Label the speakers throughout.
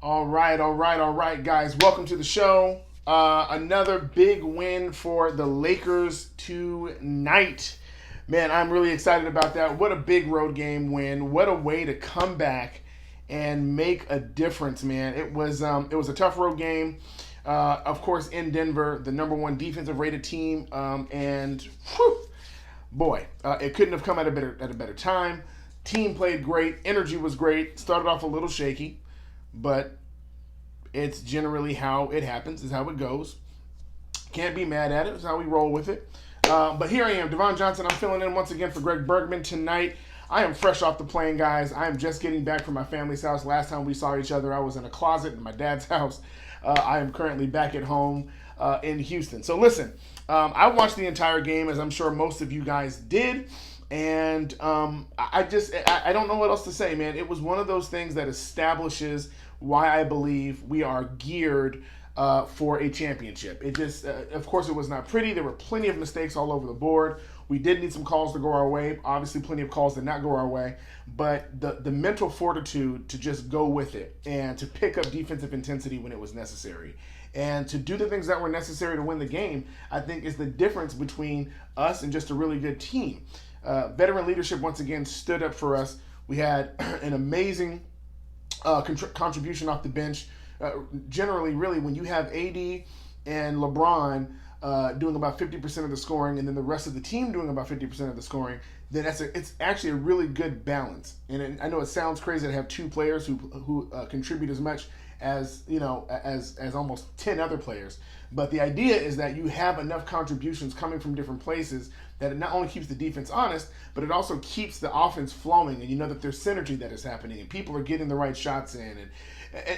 Speaker 1: All right, guys. Welcome to the show. Another big win for the Lakers tonight. Man, I'm really excited about that. What a big road game win. What a way to come back and make a difference, man. It was a tough road game. Of course, in Denver, the number one defensive rated team, and whew, boy, it couldn't have come at a better time. Team played great. Energy was great. Started off a little shaky, but it's generally how it happens. Is how it goes. Can't be mad at it. It's how we roll with it. But here I am, Devon Johnson. I'm filling in once again for Greg Bergman tonight. I am fresh off the plane, guys. I am just getting back from my family's house. Last time we saw each other, I was in a closet in my dad's house. I am currently back at home in Houston. So listen, I watched the entire game, as I'm sure most of you guys did. And I don't know what else to say, man. It was one of those things that establishes why I believe we are geared for a championship. It just, of course, it was not pretty. There were plenty of mistakes all over the board. We did need some calls to go our way. Obviously, plenty of calls did not go our way. But the mental fortitude to just go with it and to pick up defensive intensity when it was necessary and to do the things that were necessary to win the game, I think is the difference between us and just a really good team. Veteran leadership once again stood up for us. We had an amazing contribution off the bench. Generally, really, when you have AD and LeBron doing about 50% of the scoring, and then the rest of the team doing about 50% of the scoring, then it's actually a really good balance. And I know it sounds crazy to have two players who contribute as much as as almost 10 other players. But the idea is that you have enough contributions coming from different places that it not only keeps the defense honest, but it also keeps the offense flowing, and you know that there's synergy that is happening, and people are getting the right shots in, and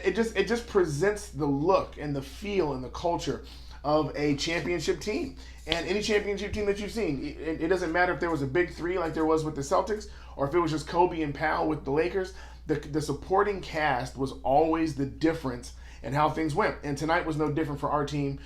Speaker 1: it just presents the look and the feel and the culture of a championship team. And any championship team that you've seen, it doesn't matter if there was a big three like there was with the Celtics, or if it was just Kobe and Powell with the Lakers. The supporting cast was always the difference and how things went. And tonight was no different for our team.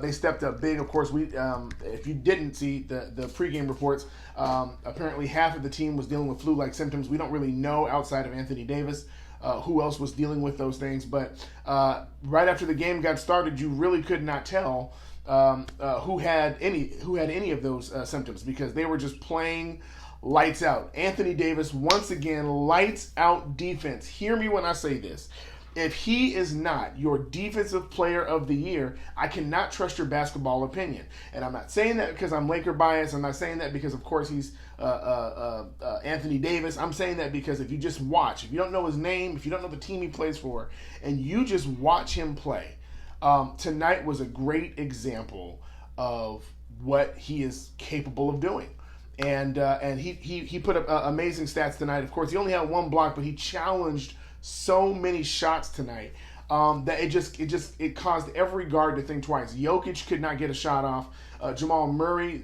Speaker 1: They stepped up big. Of course, if you didn't see the pregame reports, apparently half of the team was dealing with flu-like symptoms. We don't really know outside of Anthony Davis who else was dealing with those things. But right after the game got started, you really could not tell who had any of those symptoms, because they were just playing lights out. Anthony Davis, once again, lights out defense. Hear me when I say this. If he is not your defensive player of the year, I cannot trust your basketball opinion. And I'm not saying that because I'm Laker biased. I'm not saying that because, of course, he's Anthony Davis. I'm saying that because if you just watch, if you don't know his name, if you don't know the team he plays for, and you just watch him play, tonight was a great example of what he is capable of doing. And he put up amazing stats tonight. Of course, he only had one block, but he challenged so many shots tonight that it caused every guard to think twice. Jokic could not get a shot off. Jamal Murray.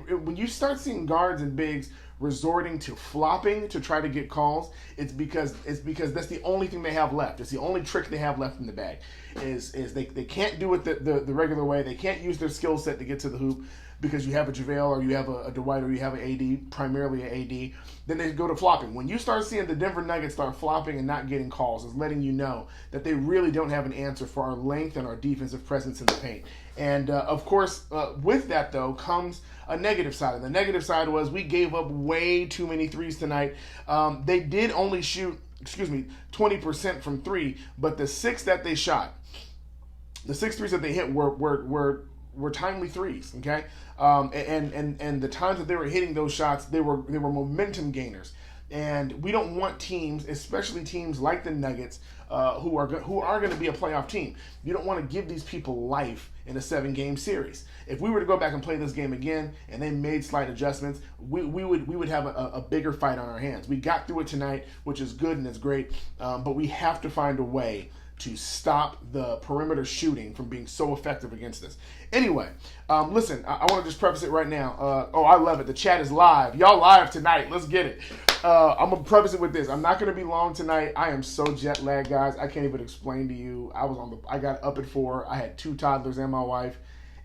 Speaker 1: When you start seeing guards and bigs resorting to flopping to try to get calls, it's because that's the only thing they have left. It's the only trick they have left in the bag. Is they can't do it the regular way. They can't use their skill set to get to the hoop, because you have a JaVale or you have a Dwight or you have an AD, primarily an AD. Then they go to flopping. When you start seeing the Denver Nuggets start flopping and not getting calls, it's letting you know that they really don't have an answer for our length and our defensive presence in the paint. And, of course, with that, though, comes a negative side. And the negative side was we gave up way too many threes tonight. They did only shoot, 20% from three, but the six that they shot, the 6 threes that they hit were timely threes, okay? And the times that they were hitting those shots, they were momentum gainers. And we don't want teams, especially teams like the Nuggets, who are going to be a playoff team. You don't want to give these people life in a 7-game series. If we were to go back and play this game again and they made slight adjustments, we would have a bigger fight on our hands. We got through it tonight, which is good and it's great, but we have to find a way to stop the perimeter shooting from being so effective against us. Anyway, listen, I want to just preface it right now. I love it. The chat is live. Y'all live tonight. Let's get it. I'm going to preface it with this. I'm not going to be long tonight. I am so jet lagged, guys. I can't even explain to you. I got up at 4. I had 2 toddlers and my wife,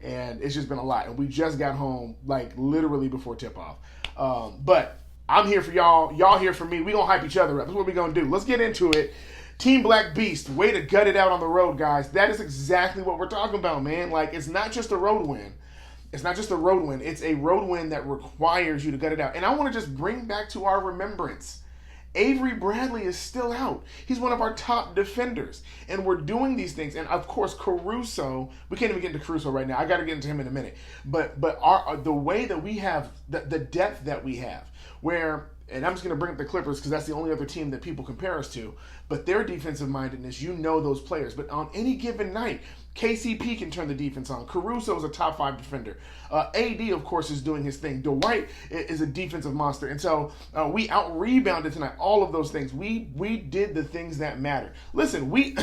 Speaker 1: and it's just been a lot. And we just got home, like, literally before tip-off. But I'm here for y'all. Y'all here for me. We going to hype each other up. That's what we going to do. Let's get into it. Team Black Beast, way to gut it out on the road, guys. That is exactly what we're talking about, man. Like, it's not just a road win. It's not just a road win. It's a road win that requires you to gut it out. And I want to just bring back to our remembrance, Avery Bradley is still out. He's one of our top defenders. And we're doing these things. And, of course, Caruso, we can't even get into Caruso right now. I got to get into him in a minute. But the way that we have, the depth that we have, where, and I'm just going to bring up the Clippers because that's the only other team that people compare us to, but their defensive mindedness, you know those players. But on any given night, KCP can turn the defense on. Caruso is a top 5 defender. AD, of course, is doing his thing. Dwight is a defensive monster. And so we out-rebounded tonight. All of those things. We did the things that matter. Listen, we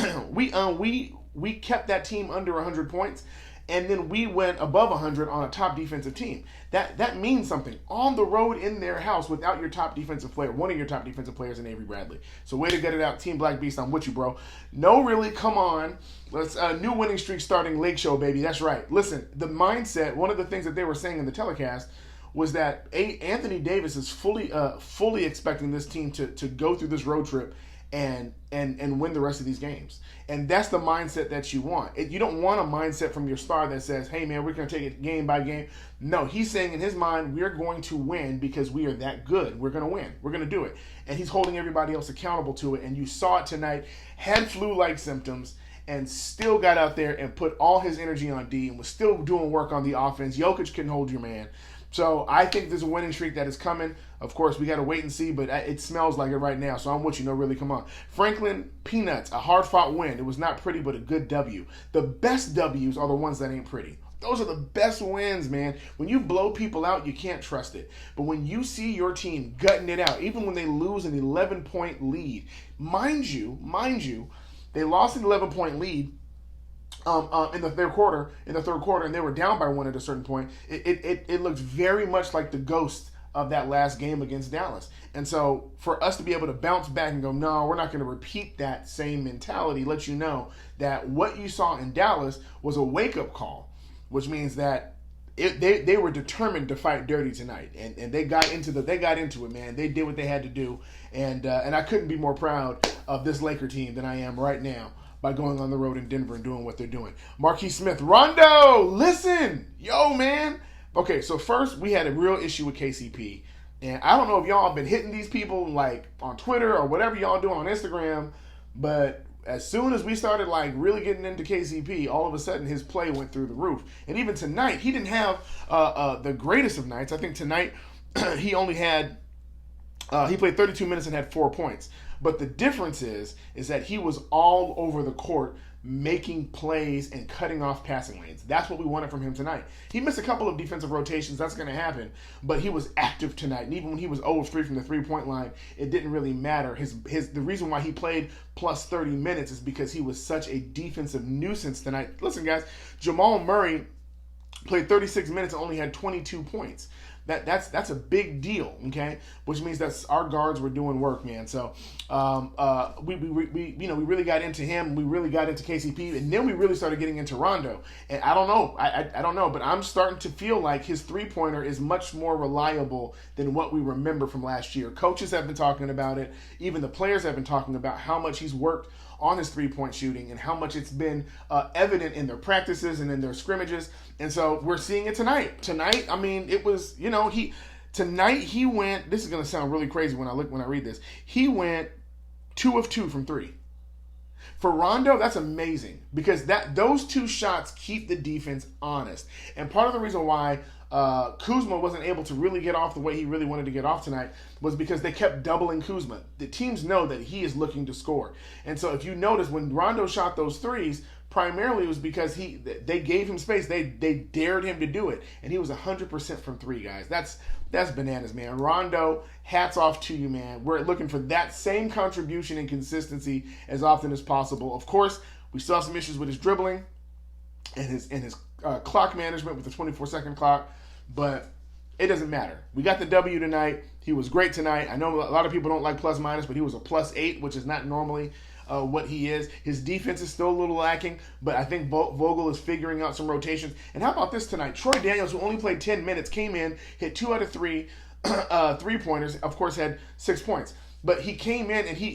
Speaker 1: kept that team under 100 points, and then we went above 100 on a top defensive team. That means something. On the road in their house without your top defensive player, one of your top defensive players in Avery Bradley. So way to get it out. Team Black Beast, I'm with you, bro. No, really, come on. Let's new winning streak starting, Lake Show, baby. That's right. Listen, the mindset, one of the things that they were saying in the telecast was that Anthony Davis is fully expecting this team to go through this road trip and win the rest of these games. And that's the mindset that you want. You don't want a mindset from your star that says, hey, man, we're going to take it game by game. No, he's saying in his mind, we're going to win because we are that good. We're going to win. We're going to do it. And he's holding everybody else accountable to it. And you saw it tonight. Had flu-like symptoms and still got out there and put all his energy on D and was still doing work on the offense. Jokic couldn't hold your man. So I think there's a winning streak that is coming. Of course, we got to wait and see, but it smells like it right now. So I'm with you. No, really, come on. Franklin Peanuts, a hard-fought win. It was not pretty, but a good W. The best W's are the ones that ain't pretty. Those are the best wins, man. When you blow people out, you can't trust it. But when you see your team gutting it out, even when they lose an 11-point lead, mind you, they lost an 11-point lead in the third quarter, and they were down by 1 at a certain point. It looked very much like the ghost of that last game against Dallas. And so for us to be able to bounce back and go, no, we're not going to repeat that same mentality, lets you know that what you saw in Dallas was a wake-up call, which means that they were determined to fight dirty tonight, and they got into it, man. They did what they had to do, and I couldn't be more proud of this Laker team than I am right now by going on the road in Denver and doing what they're doing. Marquise Smith, Rondo, listen, yo, man. Okay, so first we had a real issue with KCP, and I don't know if y'all have been hitting these people like on Twitter or whatever y'all doing on Instagram, but as soon as we started like really getting into KCP, all of a sudden his play went through the roof. And even tonight, he didn't have the greatest of nights. I think tonight he only had he played 32 minutes and had 4 points. But the difference is that he was all over the court making plays and cutting off passing lanes. That's what we wanted from him tonight. He missed a couple of defensive rotations. That's going to happen. But he was active tonight. And even when he was 0 of 3 from the three-point line, it didn't really matter. The reason why he played plus 30 minutes is because he was such a defensive nuisance tonight. Listen, guys, Jamal Murray played 36 minutes and only had 22 points. That's a big deal, okay? Which means that our guards were doing work, man. So we really got into him. We really got into KCP, and then we really started getting into Rondo. And I don't know, I don't know, but I'm starting to feel like his three-pointer is much more reliable than what we remember from last year. Coaches have been talking about it. Even the players have been talking about how much he's worked on his three-point shooting and how much it's been evident in their practices and in their scrimmages. And so we're seeing it tonight. Tonight, I mean, it was, tonight he went, this is going to sound really crazy when I read this. He went 2 of 2 from 3. For Rondo, that's amazing because those 2 shots keep the defense honest. And part of the reason why Kuzma wasn't able to really get off the way he really wanted to get off tonight was because they kept doubling Kuzma. The teams know that he is looking to score. And so if you notice, when Rondo shot those threes, primarily it was because they gave him space. They dared him to do it. And he was 100% from 3, guys. That's bananas, man. Rondo, hats off to you, man. We're looking for that same contribution and consistency as often as possible. Of course, we still have some issues with his dribbling and his clock management with the 24-second clock, but it doesn't matter. We got the W tonight. He was great tonight. I know a lot of people don't like plus minus, but he was a +8, which is not normally what he is. His defense is still a little lacking, but I think Vogel is figuring out some rotations. And how about this tonight? Troy Daniels, who only played 10 minutes, came in, hit 2 out of 3 three-pointers, of course had 6 points. But he came in and he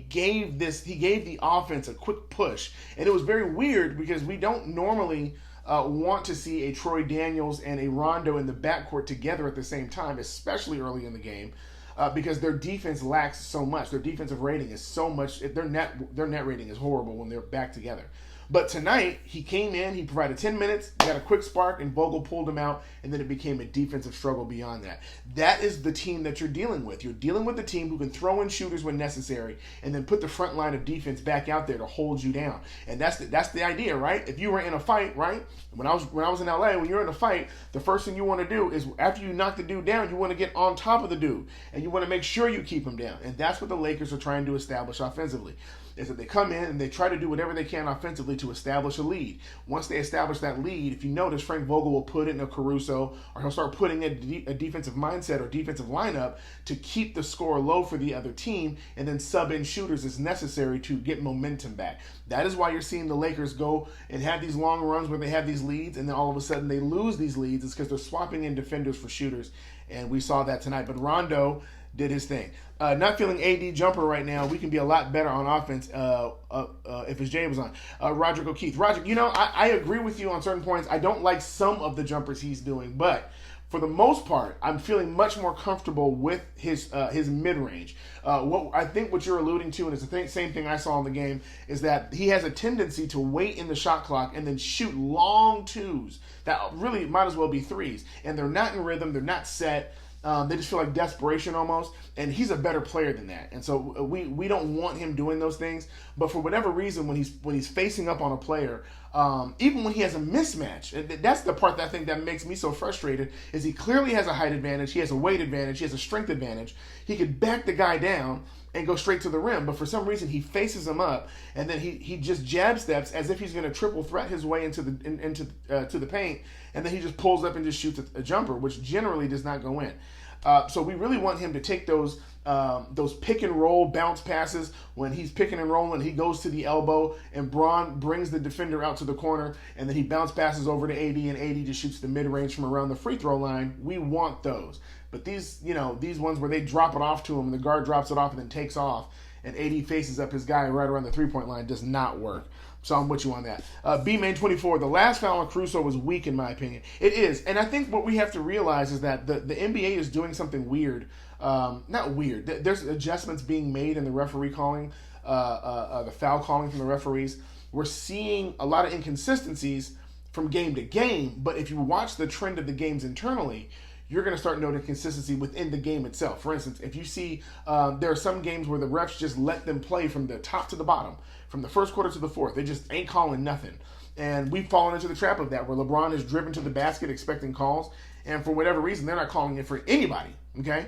Speaker 1: gave the offense a quick push, and it was very weird because we don't normally want to see a Troy Daniels and a Rondo in the backcourt together at the same time, especially early in the game, because their defense lacks so much. Their defensive rating is so much. Their net rating is horrible when they're back together. But tonight, he came in, he provided 10 minutes, got a quick spark, and Vogel pulled him out, and then it became a defensive struggle beyond that. That is the team that you're dealing with. You're dealing with the team who can throw in shooters when necessary, and then put the front line of defense back out there to hold you down. And that's the idea, right? If you were in a fight, right? When I was in LA, when you're in a fight, the first thing you want to do is after you knock the dude down, you want to get on top of the dude, and you want to make sure you keep him down. And that's what the Lakers are trying to establish offensively. Is that they come in and they try to do whatever they can offensively to establish a lead. Once they establish that lead, if you notice, Frank Vogel will put in a Caruso, or he'll start putting in a defensive mindset or defensive lineup to keep the score low for the other team, and then sub in shooters as necessary to get momentum back. That is why you're seeing the Lakers go and have these long runs where they have these leads, and then all of a sudden they lose these leads. It's because they're swapping in defenders for shooters, and we saw that tonight. But Rondo did his thing. Not feeling AD jumper right now. We can be a lot better on offense if his J was on. Roderick O'Keefe. Roger, I agree with you on certain points. I don't like some of the jumpers he's doing, but for the most part, I'm feeling much more comfortable with his mid-range. What you're alluding to, and it's the same thing I saw in the game, is that he has a tendency to wait in the shot clock and then shoot long twos that really might as well be threes. And they're not in rhythm. They're not set. They just feel like desperation almost, and he's a better player than that. And so we don't want him doing those things. But for whatever reason, when he's facing up on a player, even when he has a mismatch, and that's the part that I think that makes me so frustrated, is he clearly has a height advantage, he has a weight advantage, he has a strength advantage. He could back the guy down and go straight to the rim, but for some reason he faces him up, and then he just jab steps as if he's going to triple threat his way into the paint, and then he just pulls up and just shoots a jumper, which generally does not go in. So we really want him to take those pick and roll bounce passes when he's picking and rolling. He goes to the elbow, and Braun brings the defender out to the corner, and then he bounce passes over to AD, and AD just shoots the mid range from around the free throw line. We want those. But these ones where they drop it off to him, and the guard drops it off and then takes off, and AD faces up his guy right around the 3-point line, does not work. So I'm with you on that. B-Main24, the last foul on Caruso was weak in my opinion. It is. And I think what we have to realize is that the NBA is doing something weird. Not weird. There's adjustments being made in the referee calling, the foul calling from the referees. We're seeing a lot of inconsistencies from game to game, but if you watch the trend of the games internally, you're going to start noting consistency within the game itself. For instance, if you see there are some games where the refs just let them play from the top to the bottom, from the first quarter to the fourth. They just ain't calling nothing. And we've fallen into the trap of that, where LeBron is driven to the basket expecting calls, and for whatever reason, they're not calling it for anybody, okay?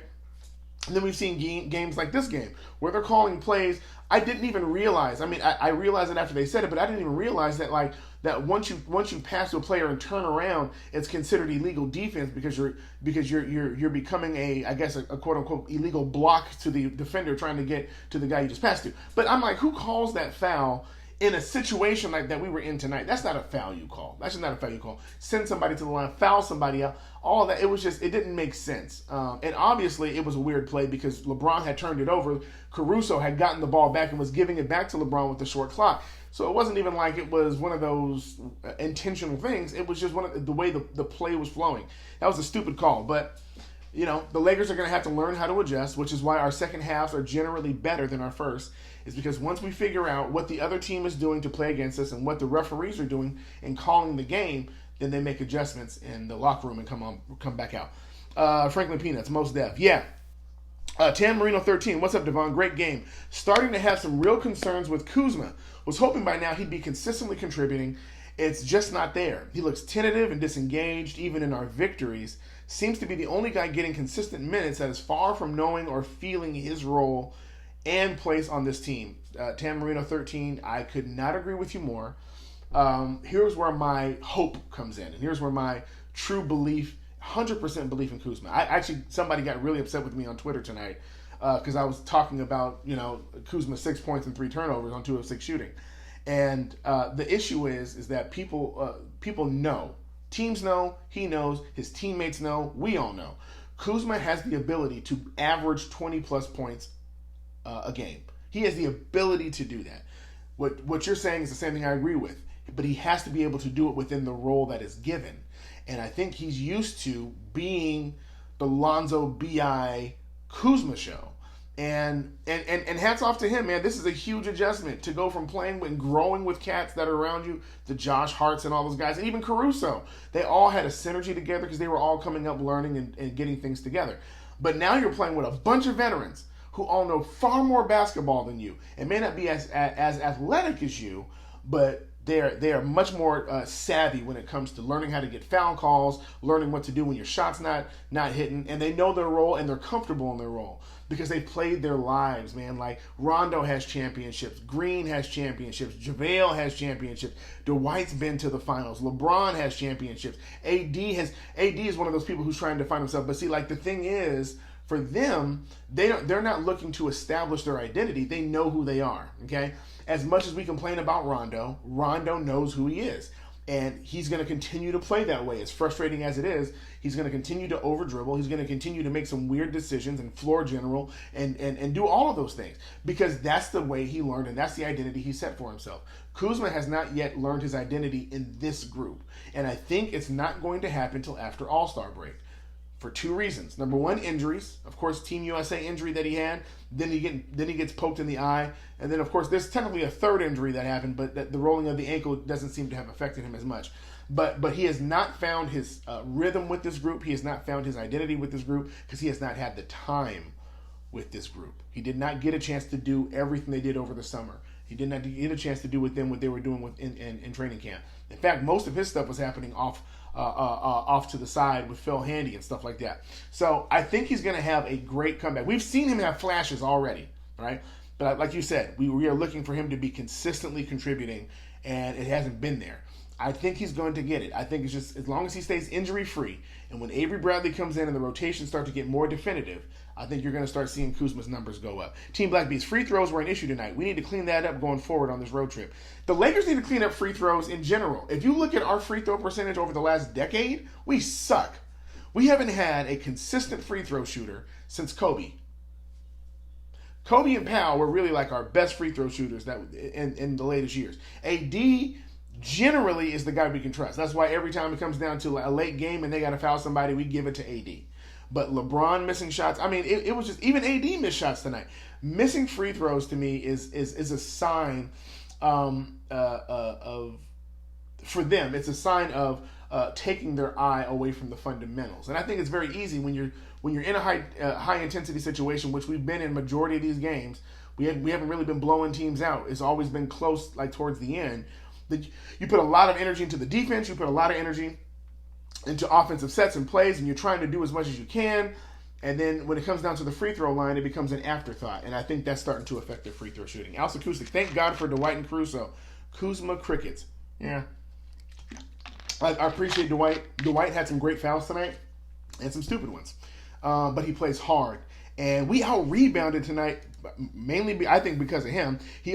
Speaker 1: And then we've seen games like this game, where they're calling plays I didn't even realize. I mean, I realized it after they said it, but I didn't even realize that that once you pass to a player and turn around, it's considered illegal defense because you're becoming a quote unquote illegal block to the defender trying to get to the guy you just passed to. But I'm like, who calls that foul in a situation like that we were in tonight? That's not a foul you call. That's just not a foul you call. Send somebody to the line, foul somebody out. All of that, it didn't make sense. And obviously it was a weird play because LeBron had turned it over. Caruso had gotten the ball back and was giving it back to LeBron with the short clock. So it wasn't even like it was one of those intentional things. It was just the way the play was flowing. That was a stupid call. But, the Lakers are going to have to learn how to adjust, which is why our second halves are generally better than our first. Is because once we figure out what the other team is doing to play against us and what the referees are doing in calling the game, then they make adjustments in the locker room and come back out. Franklin Peanuts, most def. Yeah. Tam Marino 13, what's up, Devon? Great game. Starting to have some real concerns with Kuzma. Was hoping by now he'd be consistently contributing. It's just not there. He looks tentative and disengaged, even in our victories. Seems to be the only guy getting consistent minutes that is far from knowing or feeling his role and place on this team. Tam Marino 13, I could not agree with you more. Here's where my hope comes in, and here's where my true belief, 100% belief in Kuzma. Somebody got really upset with me on Twitter tonight because I was talking about, Kuzma 6 points and 3 turnovers on 2 of 6 shooting. And the issue is that people know. Teams know, he knows, his teammates know, we all know. Kuzma has the ability to average 20-plus points a game. He has the ability to do that. What you're saying is the same thing I agree with, but he has to be able to do it within the role that is given. And I think he's used to being the Lonzo B.I. Kuzma show. And hats off to him, man. This is a huge adjustment to go from playing and growing with cats that are around you, the Josh Harts and all those guys, and even Caruso. They all had a synergy together because they were all coming up, learning, and getting things together. But now you're playing with a bunch of veterans who all know far more basketball than you and may not be as athletic as you, but they are much more savvy when it comes to learning how to get foul calls, learning what to do when your shot's not hitting, and they know their role and they're comfortable in their role because they played their lives, man. Like Rondo has championships, Green has championships, JaVale has championships, Dwight's been to the finals, LeBron has championships, AD is one of those people who's trying to find himself. But see, like the thing is, for them, they're not looking to establish their identity. They know who they are, okay? As much as we complain about Rondo knows who he is. And he's going to continue to play that way. As frustrating as it is, he's going to continue to over-dribble. He's going to continue to make some weird decisions and floor general and do all of those things. Because that's the way he learned and that's the identity he set for himself. Kuzma has not yet learned his identity in this group. And I think it's not going to happen until after All-Star break. For two reasons. Number one, injuries. Of course, Team USA injury that he had. Then he gets poked in the eye. And then, of course, there's technically a third injury that happened, but the rolling of the ankle doesn't seem to have affected him as much. But he has not found his rhythm with this group. He has not found his identity with this group because he has not had the time with this group. He did not get a chance to do everything they did over the summer. He did not get a chance to do with them what they were doing in training camp. In fact, most of his stuff was happening off to the side with Phil Handy and stuff like that. So I think he's going to have a great comeback. We've seen him have flashes already, right? But like you said, we are looking for him to be consistently contributing, and it hasn't been there. I think he's going to get it. I think it's just as long as he stays injury-free, and when Avery Bradley comes in and the rotations start to get more definitive, I think you're going to start seeing Kuzma's numbers go up. Team Black Beats, free throws were an issue tonight. We need to clean that up going forward on this road trip. The Lakers need to clean up free throws in general. If you look at our free throw percentage over the last decade, we suck. We haven't had a consistent free throw shooter since Kobe. Kobe and Powell were really like our best free throw shooters in the latest years. AD generally is the guy we can trust. That's why every time it comes down to a late game and they got to foul somebody, we give it to AD. But LeBron missing shots, I mean, it was just, even AD missed shots tonight. Missing free throws to me is a sign for them. It's a sign of taking their eye away from the fundamentals. And I think it's very easy when you're in a high intensity situation, which we've been in majority of these games. We haven't really been blowing teams out. It's always been close, like towards the end. You put a lot of energy into the defense. You put a lot of energy into offensive sets and plays, and you're trying to do as much as you can. And then when it comes down to the free throw line, it becomes an afterthought. And I think that's starting to affect their free throw shooting. Al's Acoustic, thank God for Dwight and Caruso. Kuzma crickets. Yeah. I appreciate Dwight. Dwight had some great fouls tonight and some stupid ones. But he plays hard. And we out-rebounded tonight, mainly, I think, because of him. He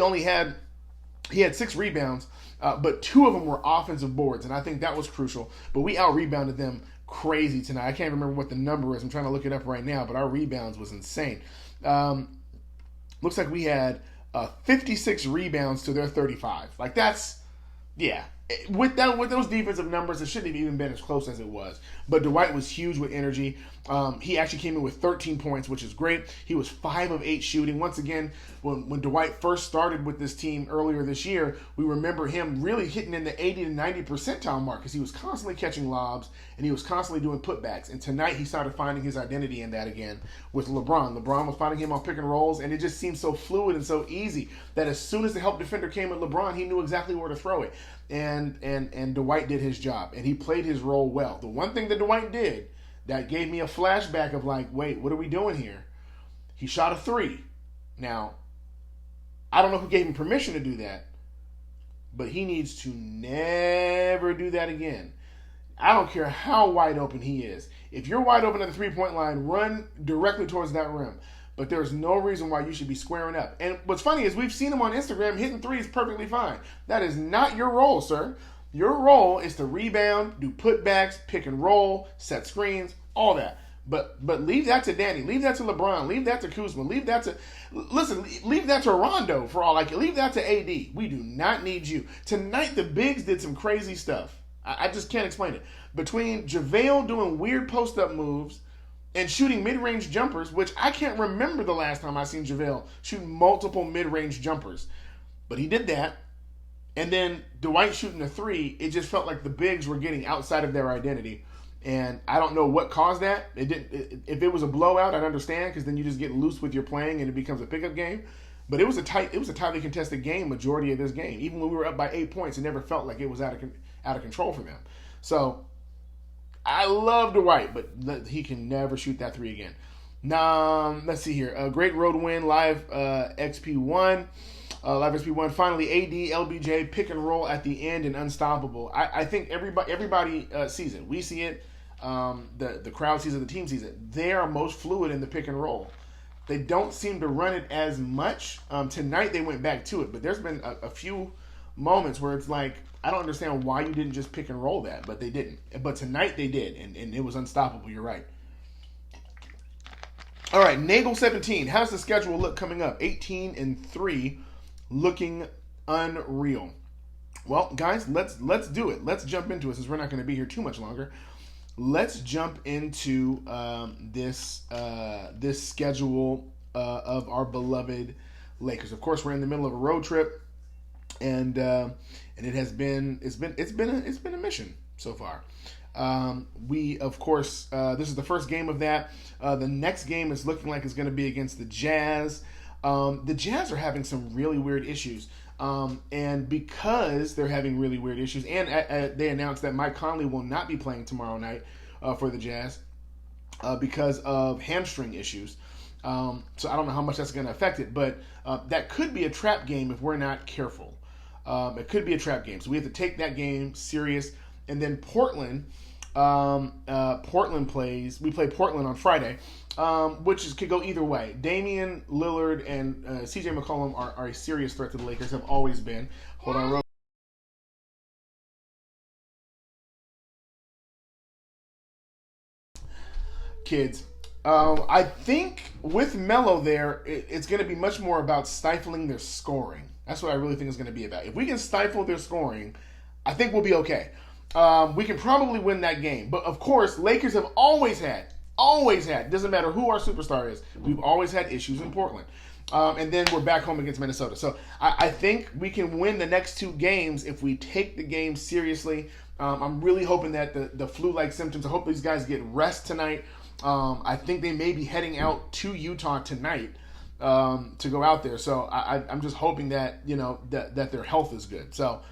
Speaker 1: had 6 rebounds, but 2 of them were offensive boards, and I think that was crucial. But we out-rebounded them crazy tonight. I can't remember what the number is. I'm trying to look it up right now, but our rebounds was insane. Looks like we had 56 rebounds to their 35. Like, that's, yeah. With those defensive numbers, it shouldn't have even been as close as it was. But Dwight was huge with energy. He actually came in with 13 points, which is great. He was 5 of 8 shooting. Once again, when Dwight first started with this team earlier this year, we remember him really hitting in the 80 to 90 percentile mark because he was constantly catching lobs and he was constantly doing putbacks. And tonight he started finding his identity in that again with LeBron. LeBron was finding him on pick and rolls, and it just seemed so fluid and so easy that as soon as the help defender came at LeBron, he knew exactly where to throw it. And Dwight did his job, and he played his role well. The one thing that Dwight did that gave me a flashback of like, wait, what are we doing here? He shot a 3. Now, I don't know who gave him permission to do that, but he needs to never do that again. I don't care how wide open he is. If you're wide open at the 3-point line, run directly towards that rim. But there's no reason why you should be squaring up. And what's funny is we've seen him on Instagram hitting threes perfectly fine. That is not your role, sir. Your role is to rebound, do putbacks, pick and roll, set screens, all that. But leave that to Danny. Leave that to LeBron. Leave that to Kuzma. Leave that to Leave that to Rondo for all I can. Leave that to AD. We do not need you tonight. The bigs did some crazy stuff. I just can't explain it. Between JaVale doing weird post up moves and shooting mid range jumpers, which I can't remember the last time I seen JaVale shoot multiple mid range jumpers, but he did that. And then Dwight shooting a three, it just felt like the bigs were getting outside of their identity. And I don't know what caused that. If it was a blowout, I'd understand, because then you just get loose with your playing and it becomes a pickup game. But it was a tightly contested game majority of this game. Even when we were up by 8 points, it never felt like it was out of control for them. So I love Dwight, but he can never shoot that three again. Now, let's see here. A great road win, live XP1. Live XP1. Finally, AD, LBJ, pick and roll at the end and unstoppable. I think everybody sees it. We see it. The crowd sees it. The team sees it. They are most fluid in the pick and roll. They don't seem to run it as much. Tonight they went back to it, but there's been a few moments where it's like, I don't understand why you didn't just pick and roll that, but they didn't. But tonight they did, and it was unstoppable. You're right. All right, Nagel 17. How's the schedule look coming up? 18-3, looking unreal. Well, guys, let's do it. Let's jump into it since we're not going to be here too much longer. Let's jump into this schedule of our beloved Lakers. Of course, we're in the middle of a road trip, and it's been a mission so far. We, of course, this is the first game of that. The next game is looking like it's going to be against the Jazz. The Jazz are having some really weird issues. And because they're having really weird issues, and they announced that Mike Conley will not be playing tomorrow night for the Jazz because of hamstring issues. So I don't know how much that's going to affect it, but that could be a trap game if we're not careful. It could be a trap game. So we have to take that game serious. And then Portland plays. We play Portland on Friday, which could go either way. Damian Lillard and CJ McCollum are a serious threat to the Lakers. Have always been. Hold on, kids. I think with Melo there, it's going to be much more about stifling their scoring. That's what I really think it's going to be about. If we can stifle their scoring, I think we'll be okay. We can probably win that game. But, of course, Lakers have always had, doesn't matter who our superstar is, we've always had issues in Portland. And then we're back home against Minnesota. So I think we can win the next two games if we take the game seriously. I'm really hoping that the flu-like symptoms, I hope these guys get rest tonight. I think they may be heading out to Utah tonight to go out there. So I'm just hoping that, that their health is good. So,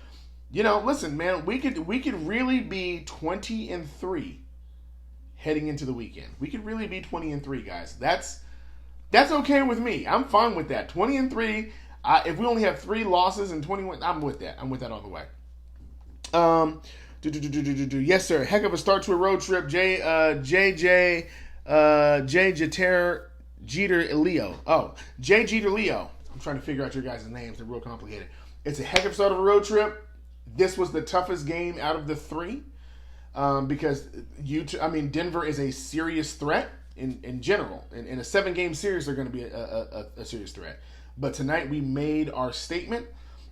Speaker 1: listen, man, we could really be 20-3 heading into the weekend. We could really be 20-3, guys. That's okay with me. I'm fine with that. 20-3. If we only have 3 losses and 21, I'm with that. I'm with that all the way. Yes, sir. Heck of a start to a road trip. J Jeter Leo. Oh, J Jeter Leo. I'm trying to figure out your guys' names. They're real complicated. It's a heck of a start of a road trip. This was the toughest game out of the 3 because Denver is a serious threat in general. In a 7-game series, they're going to be a serious threat. But tonight we made our statement.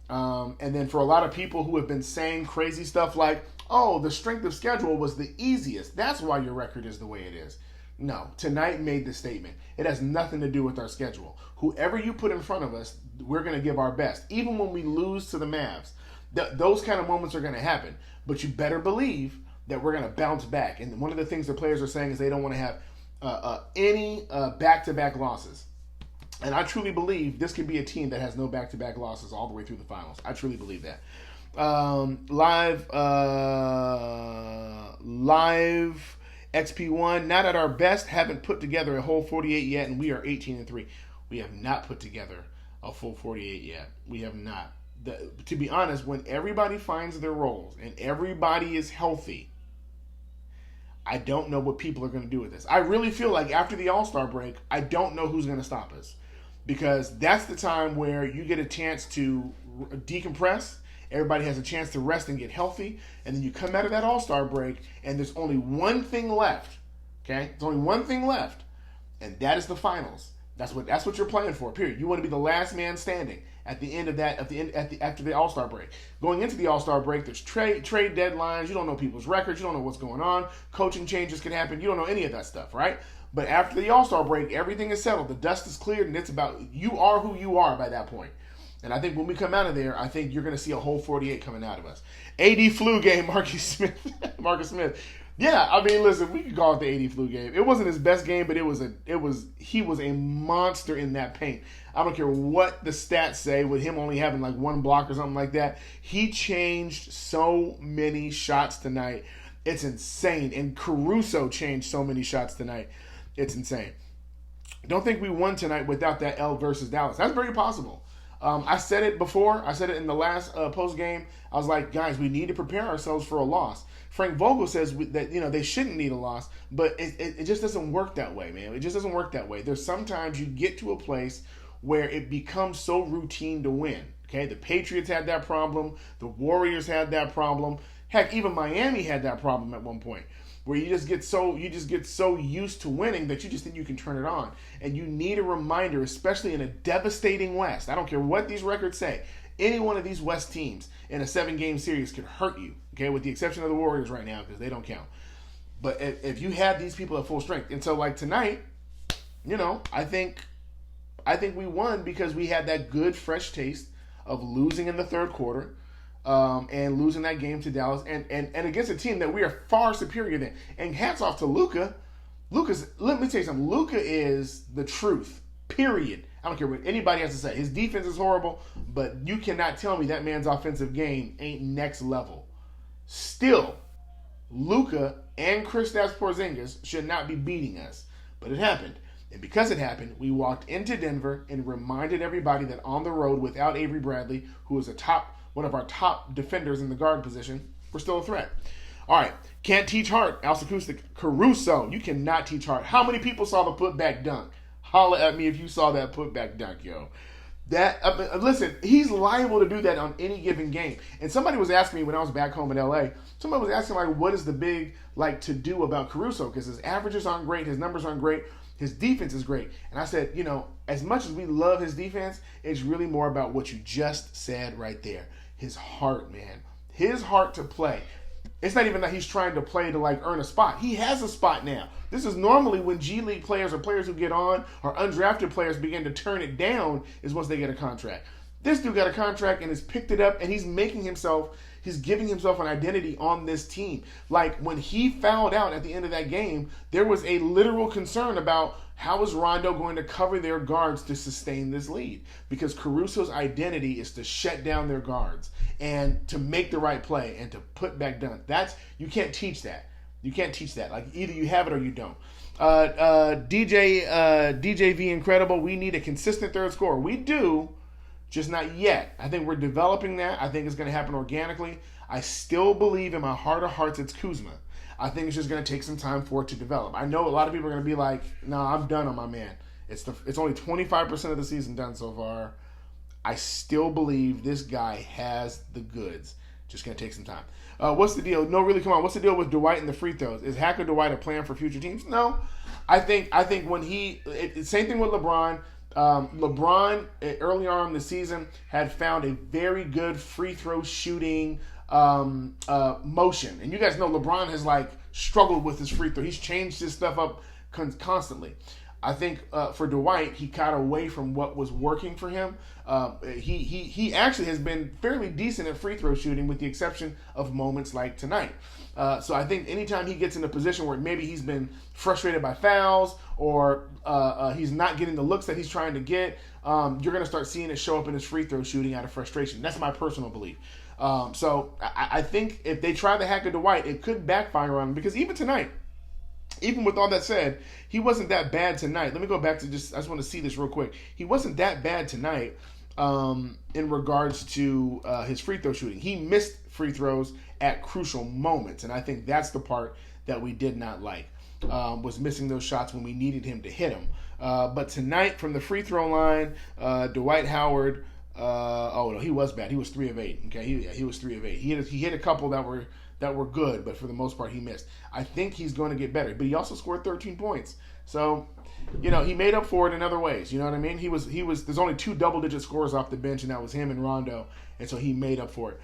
Speaker 1: And then for a lot of people who have been saying crazy stuff like, oh, the strength of schedule was the easiest, that's why your record is the way it is. No, tonight made the statement. It has nothing to do with our schedule. Whoever you put in front of us, we're going to give our best. Even when we lose to the Mavs, those kind of moments are going to happen. But you better believe that we're going to bounce back. And one of the things the players are saying is they don't want to have any back-to-back losses. And I truly believe this could be a team that has no back-to-back losses all the way through the finals. I truly believe that. Live XP1, not at our best, haven't put together a whole 48 yet, and we are 18-3. We have not put together a full 48 yet. We have not. To be honest, when everybody finds their roles and everybody is healthy, I don't know what people are going to do with this. I really feel like after the All-Star break, I don't know who's going to stop us. Because that's the time where you get a chance to decompress. Everybody has a chance to rest and get healthy. And then you come out of that All-Star break, and there's only one thing left Okay, there's only one thing left, and that is the finals. That's what you're playing for. Period. You want to be the last man standing at the end of that. After the All-Star break. Going into the All-Star break, there's trade deadlines. You don't know people's records. You don't know what's going on. Coaching changes can happen. You don't know any of that stuff, right? But after the All-Star break, everything is settled. The dust is cleared, and it's about you are who you are by that point. And I think when we come out of there, I think you're going to see a whole 48 coming out of us. AD flu game, Marcus Smith. Yeah, I mean, listen, we could call it the AD flu game. It wasn't his best game, but he was a monster in that paint. I don't care what the stats say with him only having like one block or something like that. He changed so many shots tonight. It's insane. And Caruso changed so many shots tonight. It's insane. Don't think we won tonight without that L versus Dallas. That's very possible. I said it before. I said it in the last post game. I was like, guys, we need to prepare ourselves for a loss. Frank Vogel says that they shouldn't need a loss, but it just doesn't work that way, man. It just doesn't work that way. There's sometimes you get to a place where it becomes so routine to win. Okay, the Patriots had that problem. The Warriors had that problem. Heck, even Miami had that problem at one point, where you just get so used to winning that you just think you can turn it on. And you need a reminder, especially in a devastating West. I don't care what these records say. Any one of these West teams in a 7-game series could hurt you, okay, with the exception of the Warriors right now because they don't count. But if you have these people at full strength, and so like tonight, I think we won because we had that good, fresh taste of losing in the third quarter. And losing that game to Dallas and against a team that we are far superior than. And hats off to Luka. Let me tell you something. Luka is the truth, period. I don't care what anybody has to say. His defense is horrible, but you cannot tell me that man's offensive game ain't next level. Still, Luka and Kristaps Porzingis should not be beating us. But it happened. And because it happened, we walked into Denver and reminded everybody that on the road without Avery Bradley, who is one of our top defenders in the guard position, we're still a threat. All right. Can't teach heart. Acoustic Caruso. You cannot teach heart. How many people saw the putback dunk? Holla at me if you saw that putback dunk, yo. Listen, he's liable to do that on any given game. And somebody was asking me when I was back home in LA, somebody was asking, like, what is the big, to do about Caruso? Because his averages aren't great. His numbers aren't great. His defense is great. And I said, as much as we love his defense, it's really more about what you just said right there. His heart, man. His heart to play. It's not even that he's trying to play to earn a spot. He has a spot now. This is normally when G League players or players who get on or undrafted players begin to turn it down is once they get a contract. This dude got a contract and has picked it up and he's giving himself an identity on this team. Like when he fouled out at the end of that game, there was a literal concern about how is Rondo going to cover their guards to sustain this lead? Because Caruso's identity is to shut down their guards and to make the right play and to put back dunk. You can't teach that. You can't teach that. Either you have it or you don't. DJ V Incredible. We need a consistent third scorer. We do. Just not yet. I think we're developing that. I think it's going to happen organically. I still believe in my heart of hearts it's Kuzma. I think it's just going to take some time for it to develop. I know a lot of people are going to be like, no, I'm done on my man. It's only 25% of the season done so far. I still believe this guy has the goods. Just going to take some time. What's the deal? No, really, come on. What's the deal with Dwight and the free throws? Is Hacker Dwight a plan for future teams? No. I think when same thing with LeBron. LeBron, early on in the season, had found a very good free throw shooting motion. And you guys know LeBron has struggled with his free throw. He's changed his stuff up constantly. I think for Dwight, he got away from what was working for him. He actually has been fairly decent at free throw shooting with the exception of moments like tonight. So I think anytime he gets in a position where maybe he's been frustrated by fouls or he's not getting the looks that he's trying to get, you're going to start seeing it show up in his free throw shooting out of frustration. That's my personal belief. So I think if they try the hack of Dwight, it could backfire on him because even tonight, even with all that said, he wasn't that bad tonight. Let me go back to I just want to see this real quick. He wasn't that bad tonight in regards to his free throw shooting. He missed free throws at crucial moments, and I think that's the part that we did not like, was missing those shots when we needed him to hit them. But tonight, from the free throw line, Dwight Howard, no, he was bad. He was 3 of 8. Okay, he was 3 of 8. He hit a couple that that were good, but for the most part he missed. I think he's going to get better, but he also scored 13 points. So, he made up for it in other ways. You know what I mean? He was. There's only 2 double-digit scores off the bench, and that was him and Rondo, and so he made up for it.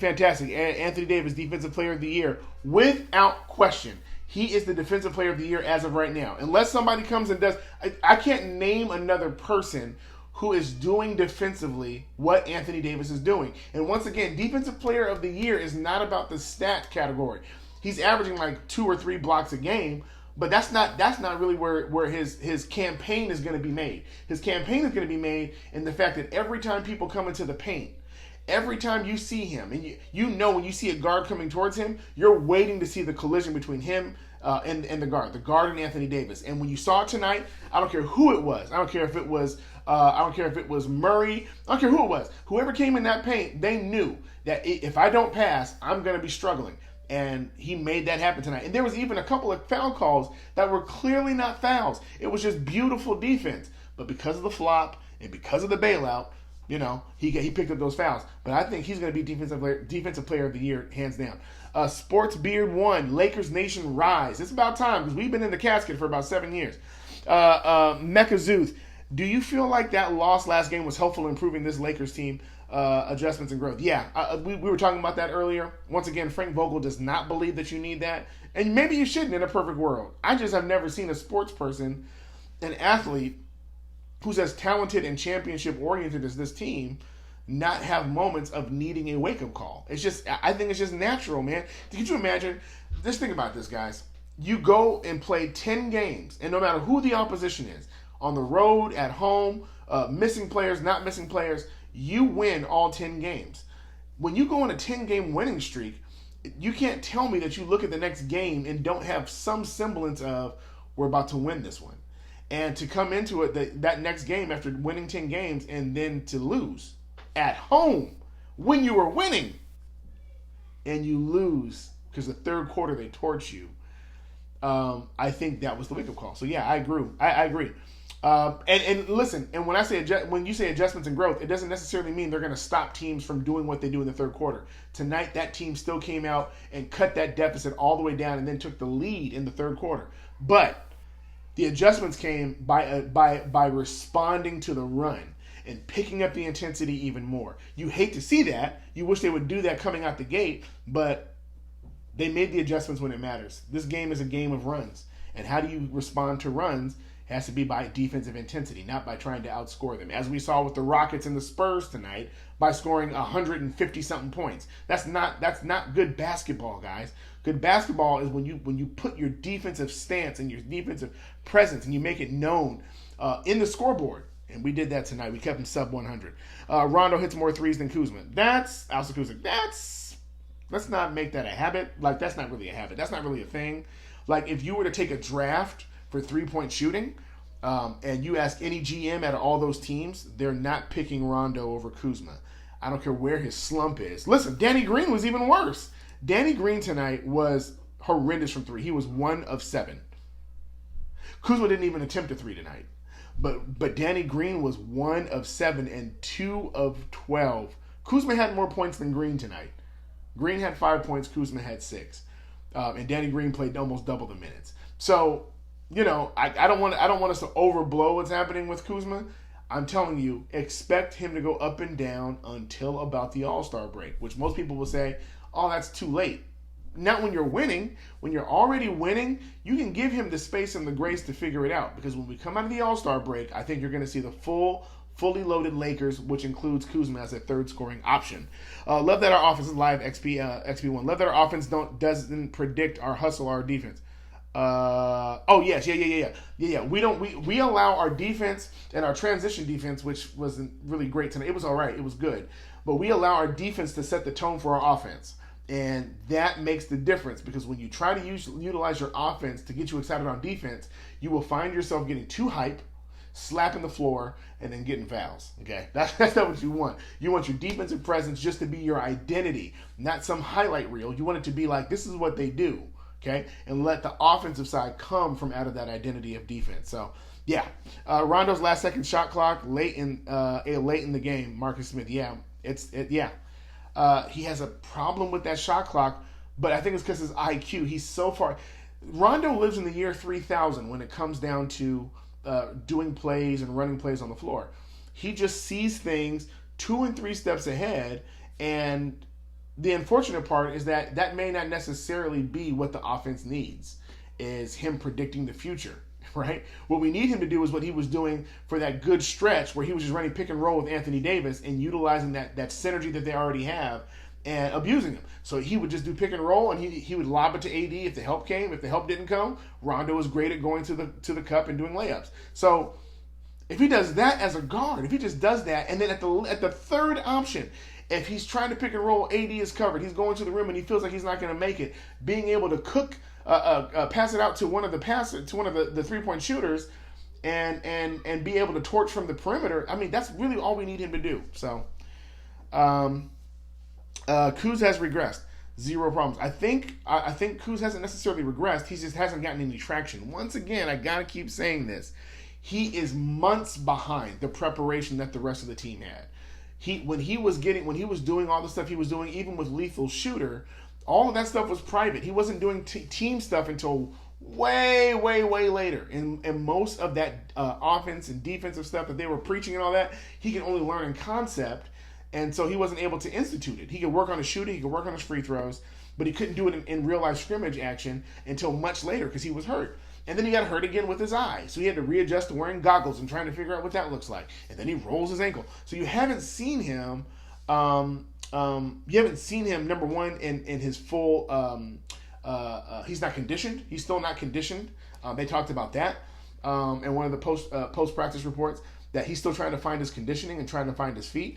Speaker 1: Fantastic. Anthony Davis, Defensive Player of the Year, without question. He is the Defensive Player of the Year as of right now. Unless somebody comes and does, I can't name another person who is doing defensively what Anthony Davis is doing. And once again, Defensive Player of the Year is not about the stat category. He's averaging like 2 or 3 blocks a game, but that's not really where his campaign is going to be made. His campaign is going to be made in the fact that every time people come into the paint, every time you see him, and you know when you see a guard coming towards him, you're waiting to see the collision between him and the guard and Anthony Davis. And when you saw it tonight, I don't care who it was. I don't care if it was Murray. I don't care who it was. Whoever came in that paint, they knew that if I don't pass, I'm going to be struggling. And he made that happen tonight. And there was even a couple of foul calls that were clearly not fouls. It was just beautiful defense. But because of the flop and because of the bailout, he picked up those fouls. But I think he's going to be defensive player of the year, hands down. Sports Beard 1, Lakers Nation Rise. It's about time because we've been in the casket for about 7 years. Mecca Zuth, do you feel like that loss last game was helpful in improving this Lakers team? Adjustments and growth. Yeah, we were talking about that earlier. Once again, Frank Vogel does not believe that you need that. And maybe you shouldn't in a perfect world. I just have never seen a sports person, an athlete, who's as talented and championship-oriented as this team, not have moments of needing a wake-up call. I think it's just natural, man. Could you imagine? Just think about this, guys. You go and play 10 games, and no matter who the opposition is, on the road, at home, missing players, not missing players, you win all 10 games. When you go on a 10-game winning streak, you can't tell me that you look at the next game and don't have some semblance of, we're about to win this one. And to come into it that next game after winning 10 games and then to lose at home when you were winning and you lose because the third quarter they torch you, I think that was the wake-up call. So, yeah, I agree. I agree. And listen, and when you say adjustments and growth, it doesn't necessarily mean they're going to stop teams from doing what they do in the third quarter. Tonight, that team still came out and cut that deficit all the way down and then took the lead in the third quarter. But the adjustments came by responding to the run and picking up the intensity even more. You hate to see that. You wish they would do that coming out the gate, but they made the adjustments when it matters. This game is a game of runs. And how do you respond to runs? It has to be by defensive intensity, not by trying to outscore them. As we saw with the Rockets and the Spurs tonight, by scoring 150-something points. That's not good basketball, guys. Good basketball is when you put your defensive stance and your defensive presence and you make it known in the scoreboard. And we did that tonight. We kept him sub 100. Rondo hits more threes than Kuzma. Let's not make that a habit. Like, that's not really a habit. That's not really a thing. Like, if you were to take a draft for three-point shooting, and you ask any GM out of all those teams, they're not picking Rondo over Kuzma. I don't care where his slump is. Listen, Danny Green was even worse. Danny Green tonight was horrendous from three. He was 1 of 7. Kuzma didn't even attempt a 3 tonight. But Danny Green was 1 of 7 and 2 of 12. Kuzma had more points than Green tonight. Green had 5 points. Kuzma had 6. And Danny Green played almost double the minutes. So, I don't want us to overblow what's happening with Kuzma. I'm telling you, expect him to go up and down until about the All-Star break, which most people will say, oh, that's too late. Not when you're winning. When you're already winning, you can give him the space and the grace to figure it out. Because when we come out of the All-Star break, I think you're going to see the fully loaded Lakers, which includes Kuzma as a third scoring option. Love that our offense is live, XP1. Love that our offense doesn't predict our hustle, our defense. Yes. Yeah. We allow our defense and our transition defense, which wasn't really great tonight. It was all right. It was good. But we allow our defense to set the tone for our offense. And that makes the difference, because when you try to utilize your offense to get you excited on defense, you will find yourself getting too hype, slapping the floor, and then getting fouls. Okay? That's not what you want. You want your defensive presence just to be your identity, not some highlight reel. You want it to be like, this is what they do. Okay? And let the offensive side come from out of that identity of defense. So, yeah. Rondo's last second shot clock late in the game. Marcus Smith. Yeah. He has a problem with that shot clock, but I think it's because his IQ. He's so far. Rondo lives in the year 3000 when it comes down to doing plays and running plays on the floor. He just sees things 2 and 3 steps ahead, and the unfortunate part is that may not necessarily be what the offense needs, is him predicting the future, right? What we need him to do is what he was doing for that good stretch where he was just running pick and roll with Anthony Davis and utilizing that synergy that they already have and abusing him. So he would just do pick and roll, and he would lob it to AD if the help came. If the help didn't come, Rondo was great at going to the cup and doing layups. So if he does that as a guard, if he just does that, and then at the third option, if he's trying to pick and roll, AD is covered. He's going to the rim and he feels like he's not going to make it. Being able to pass it out to one of the 3-point shooters, and be able to torch from the perimeter. I mean, that's really all we need him to do. So, Kuz has regressed. 0 problems. I think Kuz hasn't necessarily regressed. He just hasn't gotten any traction. Once again, I gotta keep saying this. He is months behind the preparation that the rest of the team had. When he was doing all the stuff he was doing, even with Lethal Shooter, all of that stuff was private. He wasn't doing team stuff until way, way, way later. And most of that offense and defensive stuff that they were preaching and all that, he can only learn in concept. And so he wasn't able to institute it. He could work on his shooting, he could work on his free throws, but he couldn't do it in real life scrimmage action until much later because he was hurt. And then he got hurt again with his eye. So he had to readjust to wearing goggles and trying to figure out what that looks like. And then he rolls his ankle. So you haven't seen him, number one, in his full, he's not conditioned. He's still not conditioned. They talked about that in one of the post-practice reports, that he's still trying to find his conditioning and trying to find his feet.